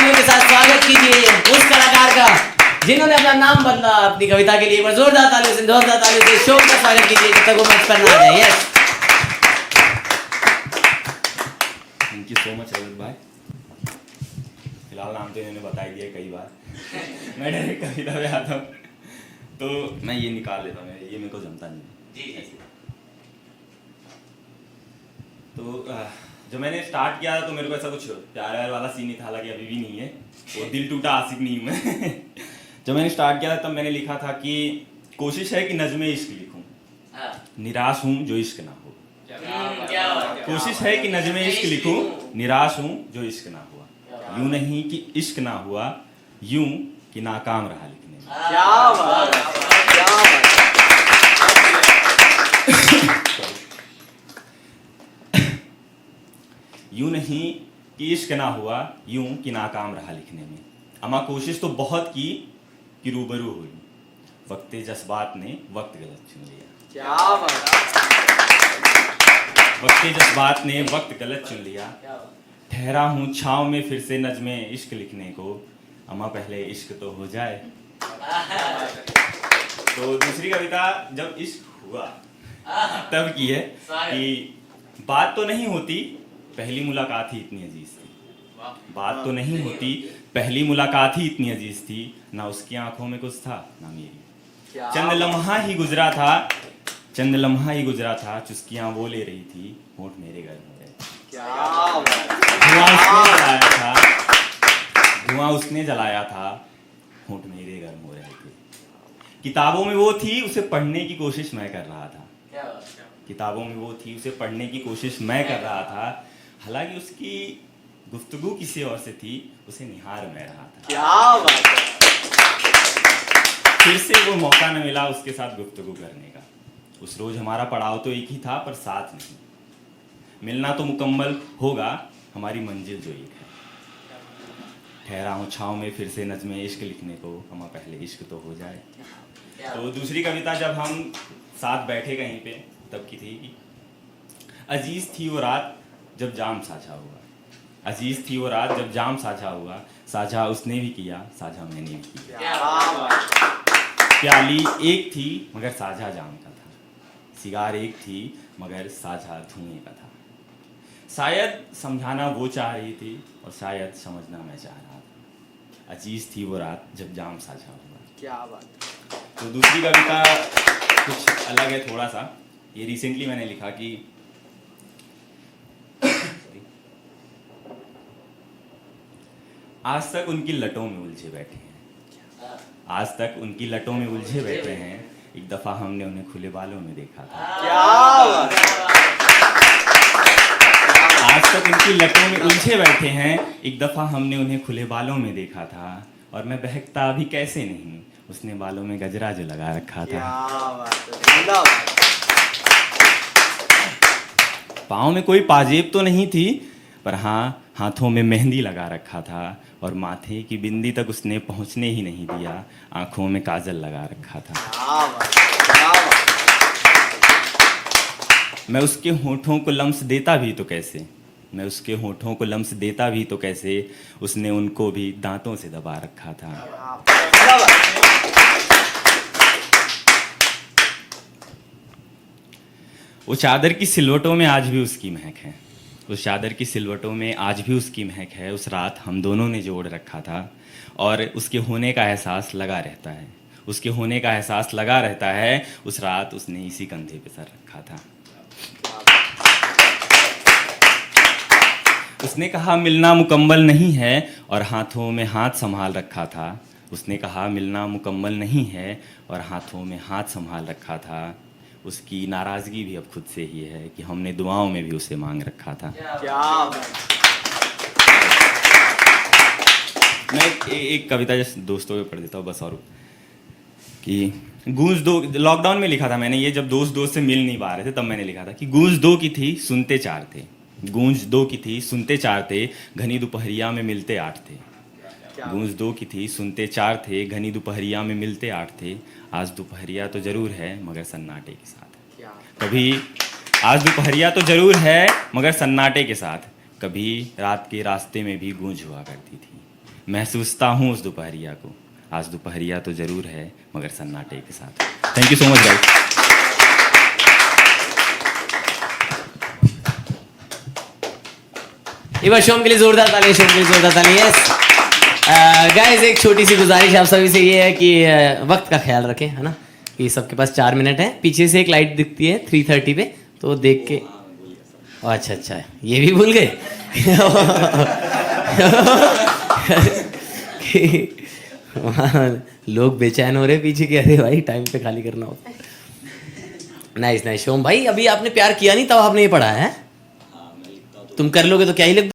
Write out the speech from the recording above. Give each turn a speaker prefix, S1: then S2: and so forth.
S1: तालियों के साथ स्वागत कीजिए उस कलाकार का जिन्होंने अपना नाम बदला अपनी कविता के लिए। एक बार जोरदार तालियों से शोक का स्वागत कीजिए जब तक वो मंच पर ना आ जाए। Yes,
S2: thank you so much Ravindra भाई। फिलहाल नाम तो इन्होंने बता ही दिया कई बार। मैं डायरेक्ट कविता पे आता हूँ तो मैं ये निकाल लेता हूँ, ये मेरे को जमता नहीं
S1: जी।
S2: तो जब मैंने स्टार्ट किया तो मेरे को ऐसा कुछ प्यार व्यार वाला सीन नहीं था, हालांकि अभी भी नहीं है, वो दिल टूटा आशिक नहीं हूँ मैं। जब मैंने स्टार्ट किया तब मैंने लिखा था कि कोशिश है कि नज़्मे इश्क लिखूं, निराश हूँ जो इश्क ना हो। कोशिश है कि नज़्मे इश्क लिखूं, निराश हूँ जो इश्क ना हुआ। यूं नहीं कि इश्क ना हुआ, यूं कि नाकाम रहा लिखने में।
S3: क्या बात है, क्या बात है।
S2: यूं नहीं कि इश्क ना हुआ, यूं कि नाकाम रहा लिखने में। अमा कोशिश तो बहुत की कि रूबरू हुई, वक्ते जज्बात ने वक्त गलत चुन लिया।
S3: क्या बात है।
S2: वक्ते जज्बात ने वक्त गलत चुन लिया। ठहरा हूँ छाँव में फिर से नज़्मे इश्क लिखने को, अमा पहले इश्क तो हो जाए। तो दूसरी कविता जब इश्क हुआ तब की है कि बात तो नहीं होती, पहली मुलाकात ही इतनी अजीज थी। बात तो नहीं होती, पहली मुलाकात ही इतनी अजीज थी, ना उसकी आंखों में कुछ था ना मेरी। चंद लम्हा ही गुजरा था, चंद लम्हा ही गुजरा था, चुस्कियां वो ले रही थी, होंठ मेरे घर में रहे। धुआं उसने जलाया था, होंठ मेरे घर में रहे थे। किताबों में वो थी, उसे पढ़ने की कोशिश मैं कर रहा था। किताबों में वो थी, उसे पढ़ने की कोशिश मैं कर रहा था, हालांकि उसकी गुफ्तगू किसी और से थी, उसे निहार मैं रहा था।
S3: क्या बात है।
S2: फिर से वो मौका न मिला उसके साथ गुफ्तगू करने का। उस रोज हमारा पड़ाव तो एक ही था पर साथ नहीं। मिलना तो मुकम्मल होगा, हमारी मंजिल जो एक है। ठहरा हूँ छाँव में फिर से नज़्मे इश्क लिखने को, हमा पहले इश्क तो हो जाए। तो दूसरी कविता जब हम साथ बैठे कहीं पे तब की थी कि अजीज थी वो रात जब जाम साझा हुआ। अजीज थी वो रात जब जाम साझा हुआ, साझा उसने भी किया, साझा मैंने भी किया। प्याली एक थी मगर साझा जाम का था, सिगार एक थी मगर साझा धुएं का था। शायद समझाना वो चाह रही थी और शायद समझना मैं चाह रहा था। अजीज थी वो रात जब जाम साझा हुआ।
S3: क्या बात।
S2: तो दूसरी कविता कुछ अलग है थोड़ा सा। ये रिसेंटली मैंने लिखा कि आज तक उनकी लटों में उलझे बैठे हैं, आज तक उनकी लटों में उलझे बैठे हैं, एक दफा हमने उन्हें खुले बालों में देखा था।
S3: क्या बात है।
S2: आज तक उनकी लटों में उलझे बैठे हैं, एक दफा हमने उन्हें खुले बालों में देखा था, और मैं बहकता अभी कैसे नहीं, उसने बालों में गजरा जो लगा रखा था।
S3: क्या बात है।
S2: पाँव में कोई पाजेब तो नहीं थी, पर हाँ हाथों में मेहंदी लगा रखा था, और माथे की बिंदी तक उसने पहुंचने ही नहीं दिया, आंखों में काजल लगा रखा था।
S3: क्या बात है। क्या बात है।
S2: मैं उसके होठों को लम्स देता भी तो कैसे, मैं उसके होठों को लम्स देता भी तो कैसे, उसने उनको भी दांतों से दबा रखा था।
S3: क्या बात है।
S2: वो चादर की सिलवटों में आज भी उसकी महक है, उस चादर की सिलवटों में आज भी उसकी महक है। उस रात हम दोनों ने जोड़ रखा था, और उसके होने का एहसास लगा रहता है, उसके होने का एहसास लगा रहता है। उस रात उसने इसी कंधे पे सर रखा था। उसने कहा मिलना मुकम्मल नहीं है, और हाथों में हाथ संभाल रखा था। उसने कहा मिलना मुकम्मल नहीं है, और हाथों में हाथ संभाल रखा था। उसकी नाराज़गी भी अब खुद से ही है कि हमने दुआओं में भी उसे मांग रखा था।
S3: क्या बात।
S2: मैं एक कविता जैसे दोस्तों पे पढ़ देता हूँ बस, और कि गूंज दो, लॉकडाउन में लिखा था मैंने ये, जब दोस्त से मिल नहीं पा रहे थे तब मैंने लिखा था कि गूंज दो की थी सुनते चार थे, गूंज दो की थी सुनते चार थे, घनी दोपहरिया में मिलते आठ थे। गूंज दो की थी सुनते चार थे, घनी दोपहरिया में मिलते आठ थे। आज दोपहरिया तो जरूर है मगर सन्नाटे के साथ। कभी आज दोपहरिया तो जरूर है मगर सन्नाटे के साथ। कभी रात के रास्ते में भी गूंज हुआ करती थी, महसूसता हूँ उस दोपहरिया को। आज दोपहरिया तो जरूर है मगर सन्नाटे के साथ। Thank you so much guys.
S1: एक बार शोम के लिए जोरदार ताली, शोम के लिए जोरदार ताली। यस गाइस, एक छोटी सी गुजारिश आप सभी से ये है कि वक्त का ख्याल रखें, है ना, कि सबके पास 4 मिनट है। पीछे से एक लाइट दिखती है 3:30 पे, तो देख के अच्छा अच्छा ये भी भूल गए। लोग बेचैन हो रहे पीछे के, अरे भाई टाइम पे खाली करना होता। नाइस नाइस शोम भाई, अभी आपने प्यार किया नहीं तब आपने ये पढ़ा है। तुम कर लोगे तो क्या ही लिख